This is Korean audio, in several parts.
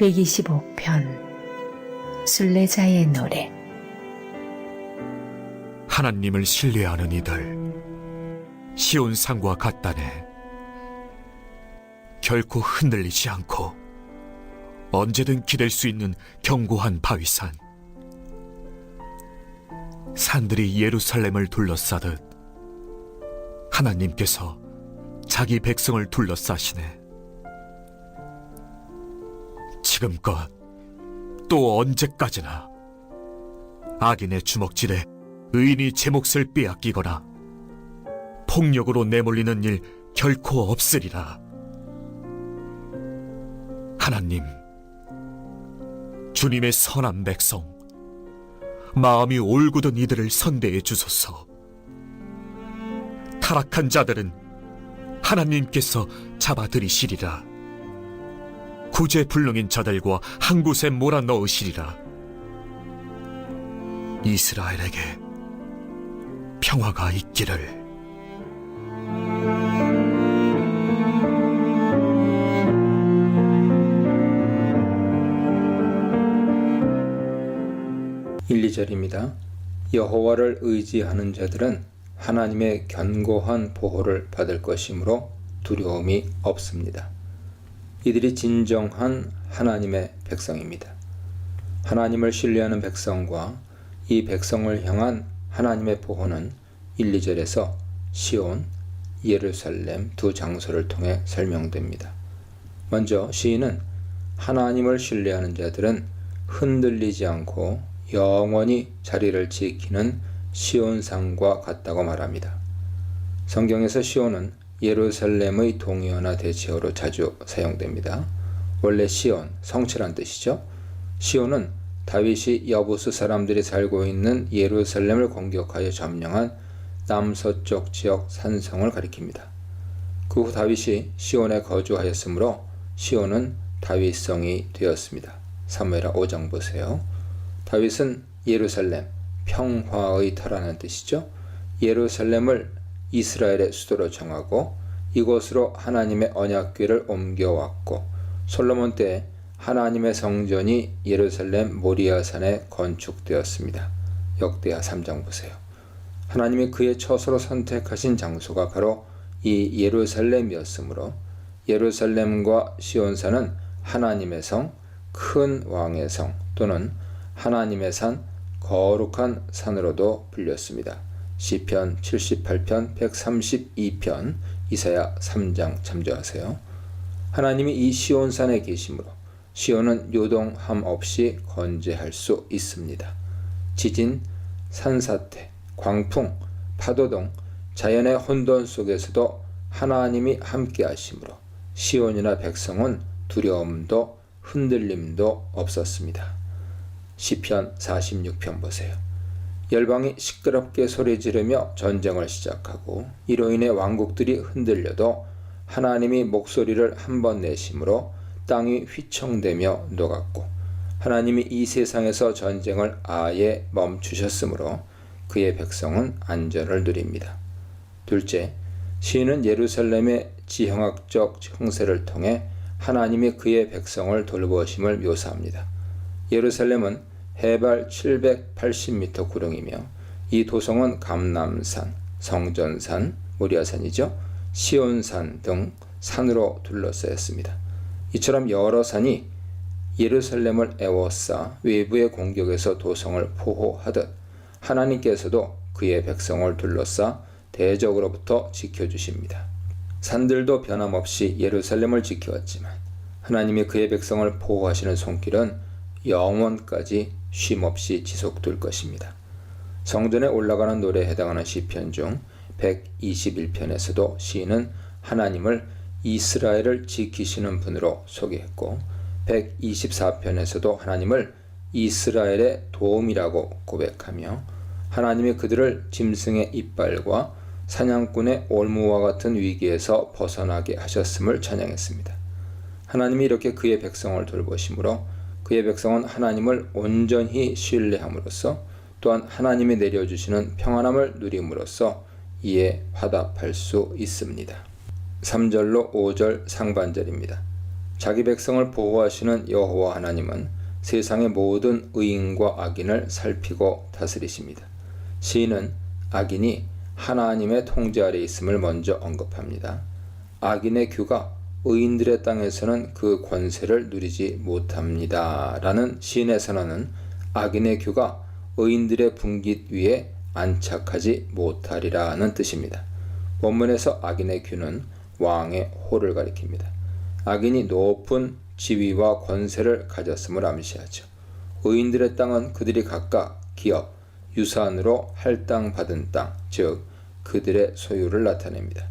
125편 순례자의 노래. 하나님을 신뢰하는 이들, 시온 산과 같다네. 결코 흔들리지 않고 언제든 기댈 수 있는 견고한 바위산. 산들이 예루살렘을 둘러싸듯 하나님께서 자기 백성을 둘러싸시네. 지금껏 또 언제까지나 악인의 주먹질에 의인이 제 몫을 빼앗기거나 폭력으로 내몰리는 일 결코 없으리라. 하나님, 주님의 선한 백성, 마음이 올곧은 이들을 선대해 주소서. 타락한 자들은 하나님께서 잡아들이시리라. 구제불능인 자들과 한 곳에 몰아넣으시리라. 이스라엘에게 평화가 있기를. 일, 2절입니다. 여호와를 의지하는 자들은 하나님의 견고한 보호를 받을 것이므로 두려움이 없습니다. 이들이 진정한 하나님의 백성입니다. 하나님을 신뢰하는 백성과 이 백성을 향한 하나님의 보호는 1, 2절에서 시온, 예루살렘 두 장소를 통해 설명됩니다. 먼저 시인은 하나님을 신뢰하는 자들은 흔들리지 않고 영원히 자리를 지키는 시온산과 같다고 말합니다. 성경에서 시온은 예루살렘의 동의어나 대체어로 자주 사용됩니다. 원래 시온, 성취란 뜻이죠. 시온은 다윗이 여부수 사람들이 살고 있는 예루살렘을 공격하여 점령한 남서쪽 지역 산성을 가리킵니다. 그 후 다윗이 시온에 거주하였으므로 시온은 다윗성이 되었습니다. 사무엘하 5장 보세요. 다윗은 예루살렘, 평화의 터라는 뜻이죠. 예루살렘을 이스라엘의 수도로 정하고 이곳으로 하나님의 언약궤를 옮겨왔고, 솔로몬 때 하나님의 성전이 예루살렘 모리아산에 건축되었습니다. 역대하 3장 보세요. 하나님이 그의 처소로 선택하신 장소가 바로 이 예루살렘이었으므로 예루살렘과 시온산은 하나님의 성, 큰 왕의 성 또는 하나님의 산, 거룩한 산으로도 불렸습니다. 시편 78편, 132편, 이사야 3장 참조하세요. 하나님이 이 시온산에 계시므로 시온은 요동함 없이 건재할 수 있습니다. 지진, 산사태, 광풍, 파도 등 자연의 혼돈 속에서도 하나님이 함께 하시므로 시온이나 백성은 두려움도 흔들림도 없었습니다. 시편 46편 보세요. 열방이 시끄럽게 소리 지르며 전쟁을 시작하고 이로 인해 왕국들이 흔들려도 하나님이 목소리를 한 번 내심으로 땅이 휘청대며 녹았고 하나님이 이 세상에서 전쟁을 아예 멈추셨으므로 그의 백성은 안전을 누립니다. 둘째, 시인은 예루살렘의 지형학적 형세를 통해 하나님이 그의 백성을 돌보심을 묘사합니다. 예루살렘은 해발 780m 구름이며 이 도성은 감람산, 성전산, 모리아산이죠. 시온산 등 산으로 둘러싸였습니다. 이처럼 여러 산이 예루살렘을 에워싸 외부의 공격에서 도성을 보호하듯 하나님께서도 그의 백성을 둘러싸 대적으로부터 지켜주십니다. 산들도 변함없이 예루살렘을 지켜왔지만 하나님이 그의 백성을 보호하시는 손길은 영원까지 쉼없이 지속될 것입니다. 성전에 올라가는 노래에 해당하는 시편 중 121편에서도 시인은 하나님을 이스라엘을 지키시는 분으로 소개했고 124편에서도 하나님을 이스라엘의 도움이라고 고백하며 하나님이 그들을 짐승의 이빨과 사냥꾼의 올무와 같은 위기에서 벗어나게 하셨음을 찬양했습니다. 하나님이 이렇게 그의 백성을 돌보심으로 그의 백성은 하나님을 온전히 신뢰함으로써 또한 하나님이 내려주시는 평안함을 누림으로써 이에 화답할 수 있습니다. 3절로 5절 상반절입니다. 자기 백성을 보호하시는 여호와 하나님은 세상의 모든 의인과 악인을 살피고 다스리십니다. 시인은 악인이 하나님의 통제 아래 있음을 먼저 언급합니다. 악인의 규가 의인들의 땅에서는 그 권세를 누리지 못합니다. 라는 시인의 선언은 악인의 규가 의인들의 분깃 위에 안착하지 못하리라는 뜻입니다. 원문에서 악인의 규는 왕의 호를 가리킵니다. 악인이 높은 지위와 권세를 가졌음을 암시하죠. 의인들의 땅은 그들이 각각 기업, 유산으로 할당받은 땅, 즉 그들의 소유를 나타냅니다.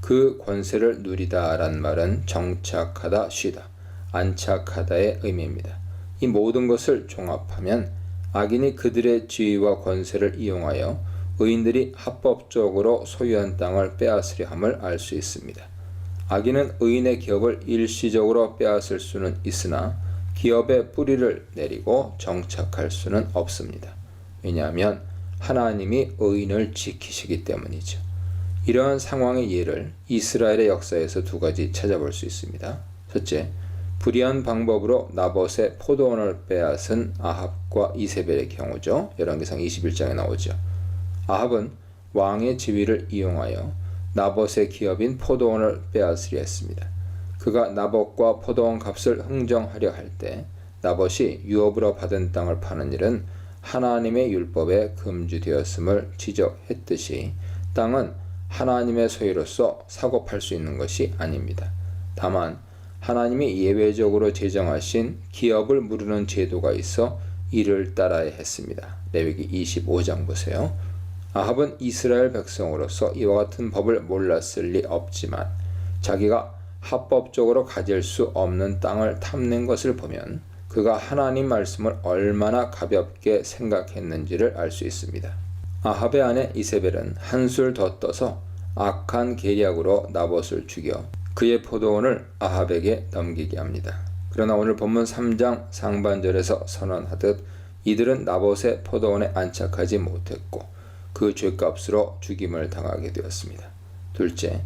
그 권세를 누리다란 말은 정착하다, 쉬다, 안착하다의 의미입니다. 이 모든 것을 종합하면 악인이 그들의 지위와 권세를 이용하여 의인들이 합법적으로 소유한 땅을 빼앗으려 함을 알 수 있습니다. 악인은 의인의 기업을 일시적으로 빼앗을 수는 있으나 기업의 뿌리를 내리고 정착할 수는 없습니다. 왜냐하면 하나님이 의인을 지키시기 때문이죠. 이러한 상황의 예를 이스라엘의 역사에서 두 가지 찾아볼 수 있습니다. 첫째, 불의한 방법으로 나봇의 포도원을 빼앗은 아합과 이세벨의 경우죠. 열왕기상 21장에 나오죠. 아합은 왕의 지위를 이용하여 나봇의 기업인 포도원을 빼앗으려 했습니다. 그가 나봇과 포도원 값을 흥정하려 할 때 나봇이 유업으로 받은 땅을 파는 일은 하나님의 율법에 금지되었음을 지적했듯이 땅은 하나님의 소유로서 사고 팔 수 있는 것이 아닙니다. 다만 하나님이 예외적으로 제정하신 기업을 무르는 제도가 있어 이를 따라야 했습니다. 레위기 25장 보세요. 아합은 이스라엘 백성으로서 이와 같은 법을 몰랐을 리 없지만 자기가 합법적으로 가질 수 없는 땅을 탐낸 것을 보면 그가 하나님 말씀을 얼마나 가볍게 생각했는지를 알 수 있습니다. 아합의 아내 이세벨은 한술 더 떠서 악한 계략으로 나봇을 죽여 그의 포도원을 아합에게 넘기게 합니다. 그러나 오늘 본문 3장 상반절에서 선언하듯 이들은 나봇의 포도원에 안착하지 못했고 그 죄값으로 죽임을 당하게 되었습니다. 둘째,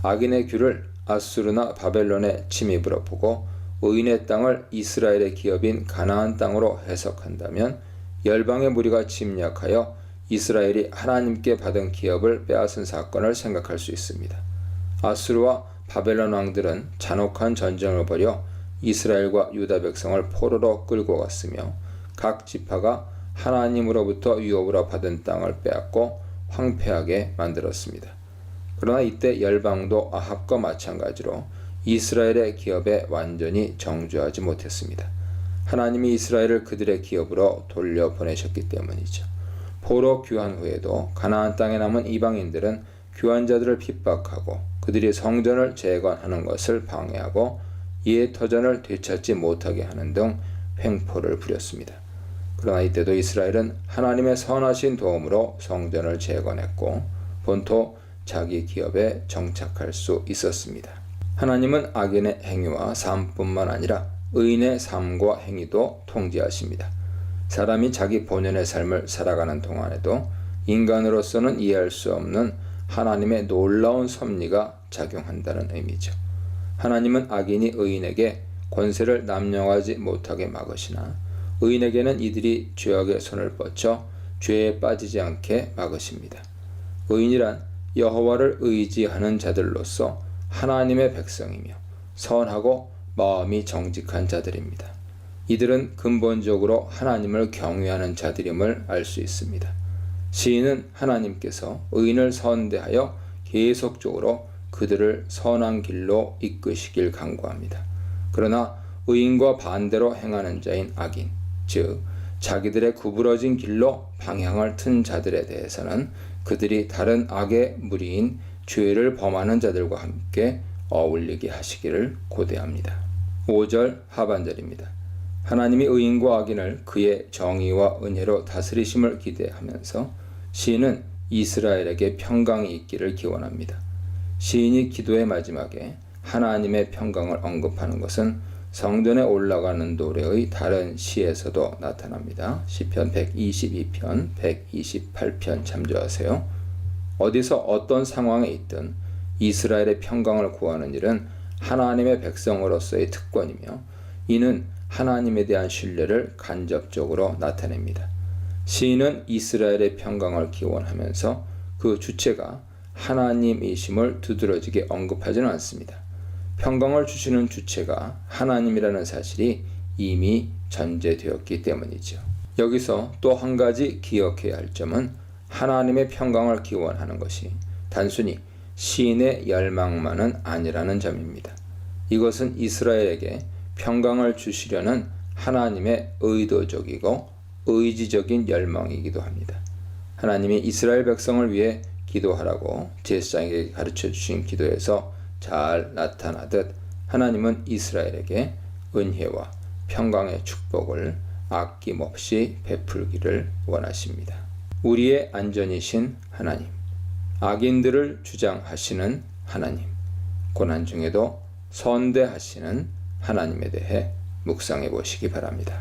악인의 규를 아수르나 바벨론의 침입으로 보고 의인의 땅을 이스라엘의 기업인 가나안 땅으로 해석한다면 열방의 무리가 침략하여 이스라엘이 하나님께 받은 기업을 빼앗은 사건을 생각할 수 있습니다. 아수르와 바벨론 왕들은 잔혹한 전쟁을 벌여 이스라엘과 유다 백성을 포로로 끌고 갔으며 각 지파가 하나님으로부터 유업으로 받은 땅을 빼앗고 황폐하게 만들었습니다. 그러나 이때 열방도 아합과 마찬가지로 이스라엘의 기업에 완전히 정죄하지 못했습니다. 하나님이 이스라엘을 그들의 기업으로 돌려보내셨기 때문이죠. 포로 귀환 후에도 가나안 땅에 남은 이방인들은 귀환자들을 핍박하고 그들이 성전을 재건하는 것을 방해하고 이에 터전을 되찾지 못하게 하는 등 횡포를 부렸습니다. 그러나 이때도 이스라엘은 하나님의 선하신 도움으로 성전을 재건했고 본토 자기 기업에 정착할 수 있었습니다. 하나님은 악인의 행위와 삶뿐만 아니라 의인의 삶과 행위도 통제하십니다. 사람이 자기 본연의 삶을 살아가는 동안에도 인간으로서는 이해할 수 없는 하나님의 놀라운 섭리가 작용한다는 의미죠. 하나님은 악인이 의인에게 권세를 남용하지 못하게 막으시나 의인에게는 이들이 죄악의 손을 뻗쳐 죄에 빠지지 않게 막으십니다. 의인이란 여호와를 의지하는 자들로서 하나님의 백성이며 선하고 마음이 정직한 자들입니다. 이들은 근본적으로 하나님을 경외하는 자들임을 알 수 있습니다. 시인은 하나님께서 의인을 선대하여 계속적으로 그들을 선한 길로 이끄시길 간구합니다. 그러나 의인과 반대로 행하는 자인 악인, 즉 자기들의 구부러진 길로 방향을 튼 자들에 대해서는 그들이 다른 악의 무리인 죄를 범하는 자들과 함께 어울리게 하시기를 고대합니다. 5절 하반절입니다. 하나님이 의인과 악인을 그의 정의와 은혜로 다스리심을 기대하면서 시인은 이스라엘에게 평강이 있기를 기원합니다. 시인이 기도의 마지막에 하나님의 평강을 언급하는 것은 성전에 올라가는 노래의 다른 시에서도 나타납니다. 시편 122편, 128편 참조하세요. 어디서 어떤 상황에 있든 이스라엘의 평강을 구하는 일은 하나님의 백성으로서의 특권이며 이는 하나님에 대한 신뢰를 간접적으로 나타냅니다. 시인은 이스라엘의 평강을 기원하면서 그 주체가 하나님이심을 두드러지게 언급하지는 않습니다. 평강을 주시는 주체가 하나님이라는 사실이 이미 전제되었기 때문이죠. 여기서 또 한 가지 기억해야 할 점은 하나님의 평강을 기원하는 것이 단순히 시인의 열망만은 아니라는 점입니다. 이것은 이스라엘에게 평강을 주시려는 하나님의 의도적이고 의지적인 열망이기도 합니다. 하나님이 이스라엘 백성을 위해 기도하라고 제사장에게 가르쳐 주신 기도에서 잘 나타나듯 하나님은 이스라엘에게 은혜와 평강의 축복을 아낌없이 베풀기를 원하십니다. 우리의 안전이신 하나님, 악인들을 주장하시는 하나님, 고난 중에도 선대하시는 하나님에 대해 묵상해 보시기 바랍니다.